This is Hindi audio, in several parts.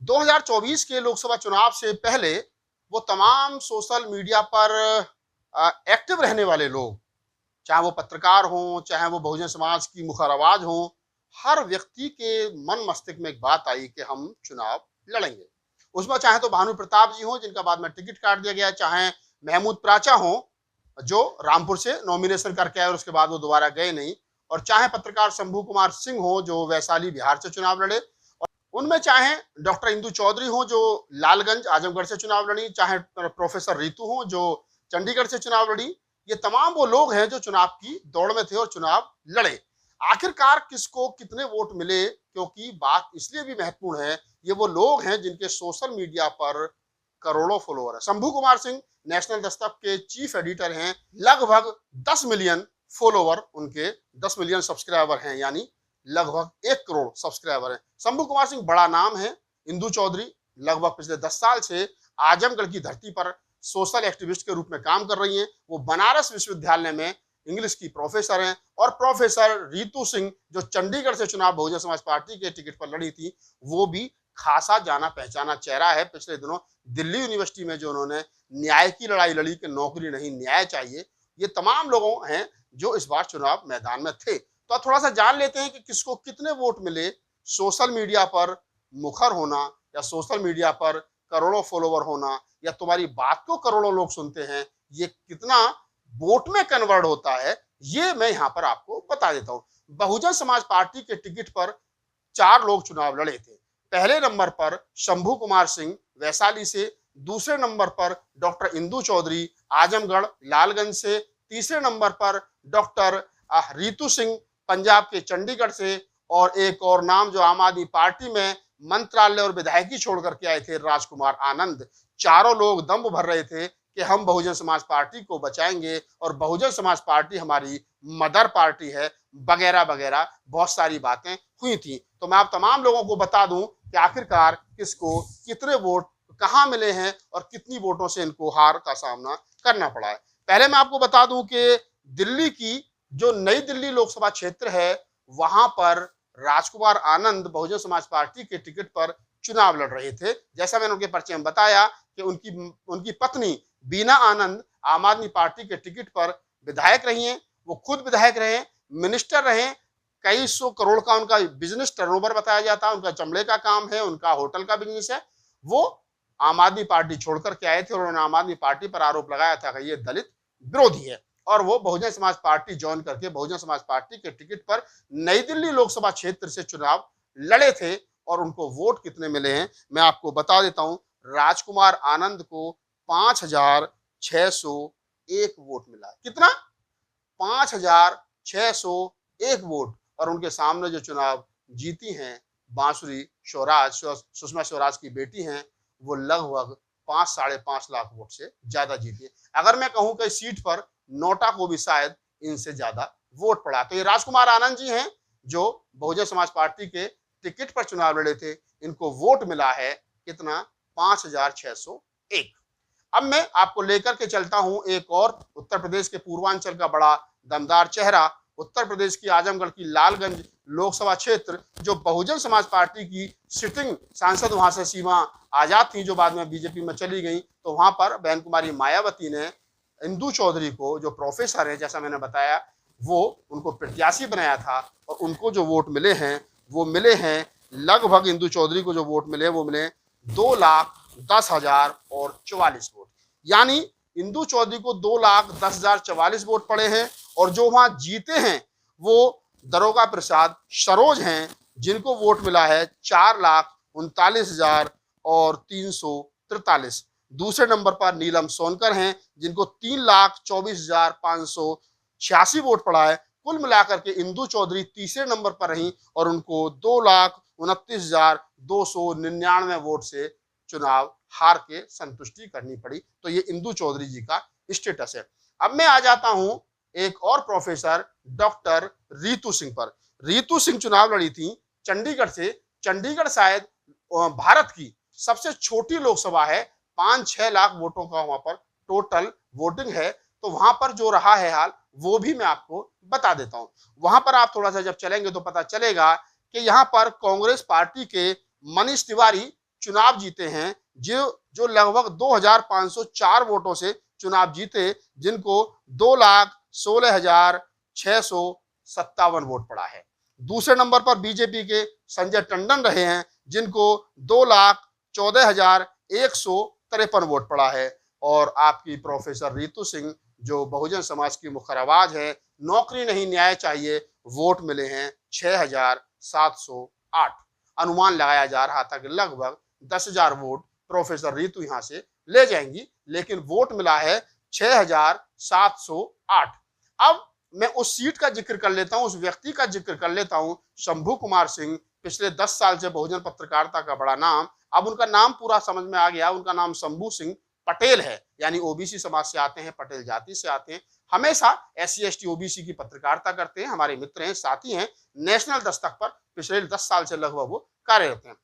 2024 के लोकसभा चुनाव से पहले वो तमाम सोशल मीडिया पर एक्टिव रहने वाले लोग, चाहे वो पत्रकार हों, चाहे वो बहुजन समाज की मुखर आवाज हों, हर व्यक्ति के मन मस्तिष्क में एक बात आई कि हम चुनाव लड़ेंगे। उसमें चाहे तो भानु प्रताप जी हों, जिनका बाद में टिकट काट दिया गया, चाहे महमूद प्राचा हों, जो रामपुर से नॉमिनेशन करके आए और उसके बाद वो दोबारा गए नहीं, और चाहे पत्रकार शंभू कुमार सिंह हो जो वैशाली बिहार से चुनाव लड़े, और उनमें चाहे डॉक्टर इंदु चौधरी हो जो लालगंज आजमगढ़ से चुनाव लड़ी, चाहे प्रोफेसर रितु हो जो चंडीगढ़ से चुनाव लड़ी, ये तमाम वो लोग हैं जो चुनाव की दौड़ में थे और चुनाव लड़े। आखिरकार किसको कितने वोट मिले, क्योंकि बात इसलिए भी महत्वपूर्ण है, ये वो लोग हैं जिनके सोशल मीडिया पर करोड़ों फॉलोअर है। शंभू कुमार सिंह नेशनल दस्तक के चीफ एडिटर हैं, लगभग 10 मिलियन फॉलोवर उनके, 10 मिलियन सब्सक्राइबर हैं, यानी लगभग 1 करोड़ सब्सक्राइबर हैं। शंभू कुमार सिंह बड़ा नाम है। इंदु चौधरी लगभग पिछले 10 साल से आजमगढ़ की धरती पर सोशल एक्टिविस्ट के रूप में काम कर रही हैं। वो बनारस विश्वविद्यालय में इंग्लिश की प्रोफेसर हैं, और प्रोफेसर रितु सिंह जो चंडीगढ़ से चुनाव बहुजन समाज पार्टी के टिकट पर लड़ी थी, वो भी खासा जाना पहचाना चेहरा है। पिछले दिनों दिल्ली यूनिवर्सिटी में जो उन्होंने न्याय की लड़ाई लड़ी कि नौकरी नहीं न्याय चाहिए, ये तमाम लोगों हैं जो इस बार चुनाव मैदान में थे। तो थोड़ा सा जान लेते हैं कि किसको कितने वोट मिले। सोशल मीडिया पर मुखर होना, या सोशल मीडिया पर करोड़ों फॉलोवर होना, या तुम्हारी बात को करोड़ों लोग सुनते हैं, ये कितना वोट में कन्वर्ट होता है, ये मैं यहाँ पर आपको बता देता हूँ। बहुजन समाज पार्टी के टिकट पर 4 लोग चुनाव लड़े थे। पहले नंबर पर शंभू कुमार सिंह वैशाली से, दूसरे नंबर पर डॉक्टर इंदु चौधरी आजमगढ़ लालगंज से, तीसरे नंबर पर डॉक्टर रितु सिंह पंजाब के चंडीगढ़ से, और एक और नाम जो आम आदमी पार्टी में मंत्रालय और विधायकी छोड़ करके आए थे, राजकुमार आनंद। चारों लोग दम भर रहे थे कि हम बहुजन समाज पार्टी को बचाएंगे और बहुजन समाज पार्टी हमारी मदर पार्टी है, वगैरह वगैरह बहुत सारी बातें हुई थी। तो मैं आप तमाम लोगों को बता दूं कि आखिरकार किसको कितने वोट कहां मिले हैं और कितनी वोटों से इनको हार का सामना करना पड़ा है। पहले मैं आपको बता दूं कि दिल्ली की जो नई दिल्ली लोकसभा क्षेत्र है, वहां पर राजकुमार आनंद बहुजन समाज पार्टी के टिकट पर चुनाव लड़ रहे थे। जैसा मैंने उनके परिचय में बताया कि उनकी पत्नी बीना आनंद आम आदमी पार्टी के टिकट पर विधायक रही हैं, वो खुद विधायक रहे, मिनिस्टर रहे, कई सौ करोड़ का उनका बिजनेस टर्नओवर बताया जाता है, उनका चमड़े का काम है, उनका होटल का बिजनेस है। वो आम आदमी पार्टी छोड़ करके आए थे और उन्होंने आम आदमी पार्टी पर आरोप लगाया था कि ये दलित विरोधी है, और वो बहुजन समाज पार्टी ज्वाइन करके बहुजन समाज पार्टी के टिकट पर नई दिल्ली लोकसभा क्षेत्र से चुनाव लड़े थे। और उनको वोट कितने मिले हैं मैं आपको बता देता हूं। राजकुमार आनंद को 5,601 वोट मिला। कितना? 5,601 वोट। और उनके सामने जो चुनाव जीती हैं बांसुरी स्वराज, सुषमा स्वराज की बेटी हैं, वो लगभग 5-5.5 लाख वोट से ज्यादा जीती है। अगर मैं कहूं कि सीट पर नोटा को भी शायद इनसे ज्यादा वोट पड़ा। तो ये राजकुमार आनंद जी हैं जो बहुजन समाज पार्टी के टिकट पर चुनाव लड़े थे। इनको वोट मिला है कितना? 5,601। अब मैं आपको लेकर के चलता हूं एक और उत्तर प्रदेश के पूर्वांचल का बड़ा दमदार चेहरा, उत्तर प्रदेश की आजमगढ़ की लालगंज लोकसभा क्षेत्र, जो बहुजन समाज पार्टी की सिटिंग सांसद वहां से सीमा आजाद थी, जो बाद में बीजेपी में चली गई। तो वहां पर बहन कुमारी मायावती ने इंदु चौधरी को, जो प्रोफेसर है जैसा मैंने बताया, वो उनको प्रत्याशी बनाया था, और उनको जो वोट मिले हैं वो मिले हैं लगभग, इंदु चौधरी को जो वोट मिले वो मिले 2,10,044 वोट। यानी इंदु चौधरी को 2,10,044 वोट पड़े हैं। और जो वहां जीते हैं वो दरोगा प्रसाद सरोज हैं, जिनको वोट मिला है 4,39,343। दूसरे नंबर पर नीलम सोनकर हैं, जिनको 3,24,586 वोट पड़ा है। कुल मिलाकर के इंदु चौधरी तीसरे नंबर पर रहीं और उनको 2,29,299 वोट से चुनाव हार के संतुष्टि करनी पड़ी। तो ये इंदु चौधरी जी का स्टेटस है। अब मैं आ जाता हूं एक और प्रोफेसर डॉक्टर रितु सिंह पर। रितु सिंह चुनाव लड़ी थी चंडीगढ़ से। चंडीगढ़ शायद भारत की सबसे छोटी लोकसभा है, 5-6 लाख वोटों का वहां पर टोटल वोटिंग है। तो वहां पर जो रहा है हाल वो भी मैं आपको बता देता हूं। वहां पर आप थोड़ा सा जब चलेंगे तो पता चलेगा कि यहाँ पर कांग्रेस पार्टी के मनीष तिवारी चुनाव जीते हैं, जो जो लगभग 2504 वोटों से चुनाव जीते, जिनको 2,16,657 वोट पड़ा है। दूसरे नंबर पर बीजेपी के संजय टंडन रहे हैं, जिनको 2,14,153 वोट पड़ा है। और आपकी प्रोफेसर रितु सिंह, जो बहुजन समाज की मुखर आवाज है, नौकरी नहीं न्याय चाहिए, वोट मिले हैं 6,708। अनुमान लगाया जा रहा था कि लगभग 10,000 वोट प्रोफेसर रितु यहां से ले जाएंगी, लेकिन वोट मिला है 6,708। अब मैं उस सीट का जिक्र कर लेता हूं, उस व्यक्ति का जिक्र कर लेता हूं, शंभू कुमार सिंह। पिछले 10 साल से बहुजन पत्रकारिता का बड़ा नाम, अब उनका नाम पूरा समझ में आ गया। उनका नाम शंभू सिंह पटेल है, यानी ओबीसी समाज से आते हैं, पटेल जाति से आते हैं। हमेशा SC ST OBC की पत्रकारिता करते हैं, हमारे मित्र हैं, साथी हैं। नेशनल दस्तक पर पिछले 10 साल से लगभग वो कार्यरत हैं।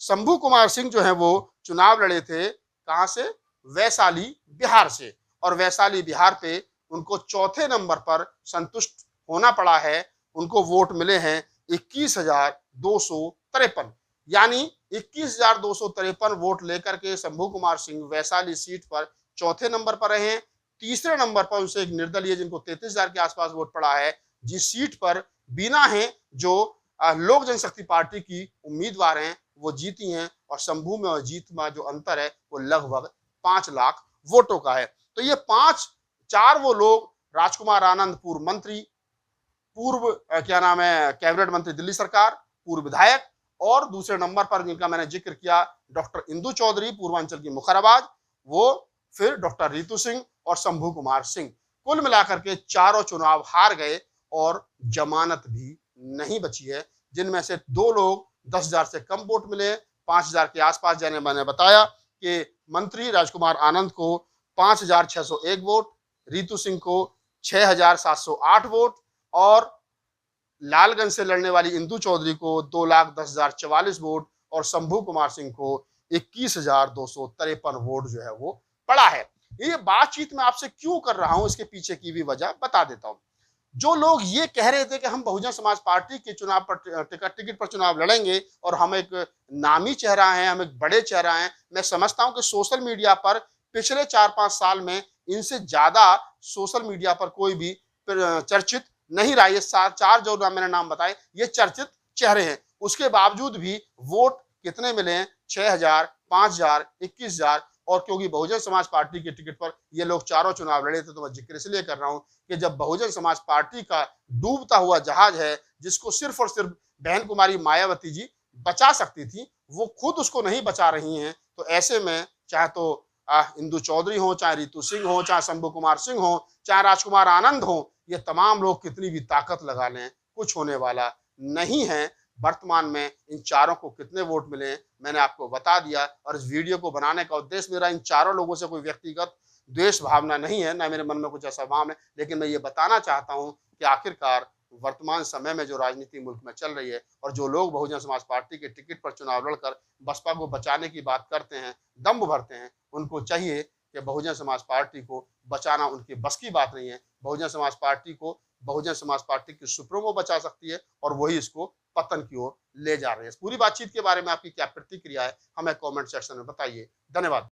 शंभू कुमार सिंह जो है वो चुनाव लड़े थे, कहां से? वैशाली बिहार से। और वैशाली बिहार पे उनको चौथे नंबर पर संतुष्ट होना पड़ा है। उनको वोट मिले हैं 21,253, यानी 21,253 वोट लेकर के शंभू कुमार सिंह वैशाली सीट पर चौथे नंबर पर रहे हैं। तीसरे नंबर पर उनसे एक निर्दलीय, जिनको 33,000 के आसपास वोट पड़ा है, जिस सीट पर बीना है, जो लोक जनशक्ति पार्टी की उम्मीदवार हैं, वो जीती हैं। और शंभू में और जीत में जो अंतर है वो लगभग 5 लाख वोटों का है। तो ये 4 वो लोग, राजकुमार आनंद पूर्व मंत्री, पूर्व कैबिनेट मंत्री दिल्ली सरकार, पूर्व विधायक, और दूसरे नंबर पर जिनका मैंने जिक्र किया डॉक्टर इंदु चौधरी, पूर्वांचल की मुखर आवाज, वो फिर डॉक्टर रितु सिंह और शंभू कुमार सिंह। कुल मिलाकर के चारों चुनाव हार गए और जमानत भी नहीं बची है, जिनमें से 2 लोग 10,000 से कम वोट मिले, 5,000 के आसपास। जैसे मैंने बताया कि मंत्री राजकुमार आनंद को 5,601 वोट, रितु सिंह को 6,708 वोट, और लालगंज से लड़ने वाली इंदु चौधरी को 2,10,044 वोट, और शंभू कुमार सिंह को 21,253 वोट जो है वो पड़ा है। ये बातचीत मैं आपसे क्यों कर रहा हूं, इसके पीछे की भी वजह बता देता हूं। जो लोग ये कह रहे थे कि हम बहुजन समाज पार्टी के चुनाव पर टिकट पर चुनाव लड़ेंगे और हम एक नामी चेहरा हैं, हम एक बड़े चेहरा हैं, मैं समझता हूं कि सोशल मीडिया पर पिछले 4-5 साल में इनसे ज्यादा सोशल मीडिया पर कोई भी चर्चित नहीं रहा। ये 4 जो मैंने नाम बताए, ये चर्चित चेहरे हैं। उसके बावजूद भी वोट कितने मिले हैं? 6,000, 5,000, 21,000। और क्योंकि बहुजन समाज पार्टी के टिकट पर ये लोग चारों चुनाव लड़े थे, तो मैं जिक्र इसलिए कर रहा हूं कि जब बहुजन समाज पार्टी का डूबता हुआ जहाज है, जिसको सिर्फ और सिर्फ बहन कुमारी मायावती जी बचा सकती थी, वो खुद उसको नहीं बचा रही हैं, तो ऐसे में चाहे तो इंदु चौधरी हो, चाहे रितु सिंह हो, चाहे शंभू कुमार सिंह हो, चाहे राजकुमार आनंद हो, ये तमाम लोग कितनी भी ताकत लगा लें, कुछ होने वाला नहीं है। वर्तमान में इन चारों को कितने वोट मिले मैंने आपको बता दिया। और इस वीडियो को बनाने का उद्देश्य मेरा इन चारों लोगों से कोई व्यक्तिगत द्वेष भावना नहीं है, ना मेरे मन में कुछ ऐसा भाव है, लेकिन मैं ये बताना चाहता हूं कि आखिरकार वर्तमान समय में जो राजनीति मुल्क में चल रही है, और जो लोग बहुजन समाज पार्टी के टिकट पर चुनाव लड़कर बसपा को बचाने की बात करते हैं, दम्भ भरते हैं, उनको चाहिए कि बहुजन समाज पार्टी को बचाना उनकी बस की बात नहीं है। बहुजन समाज पार्टी को बहुजन समाज पार्टी की सुप्रीमो बचा सकती है, और वही इसको पतन की ओर ले जा रहे हैं। इस पूरी बातचीत के बारे में आपकी क्या प्रतिक्रिया है, हमें कमेंट सेक्शन में बताइए। धन्यवाद।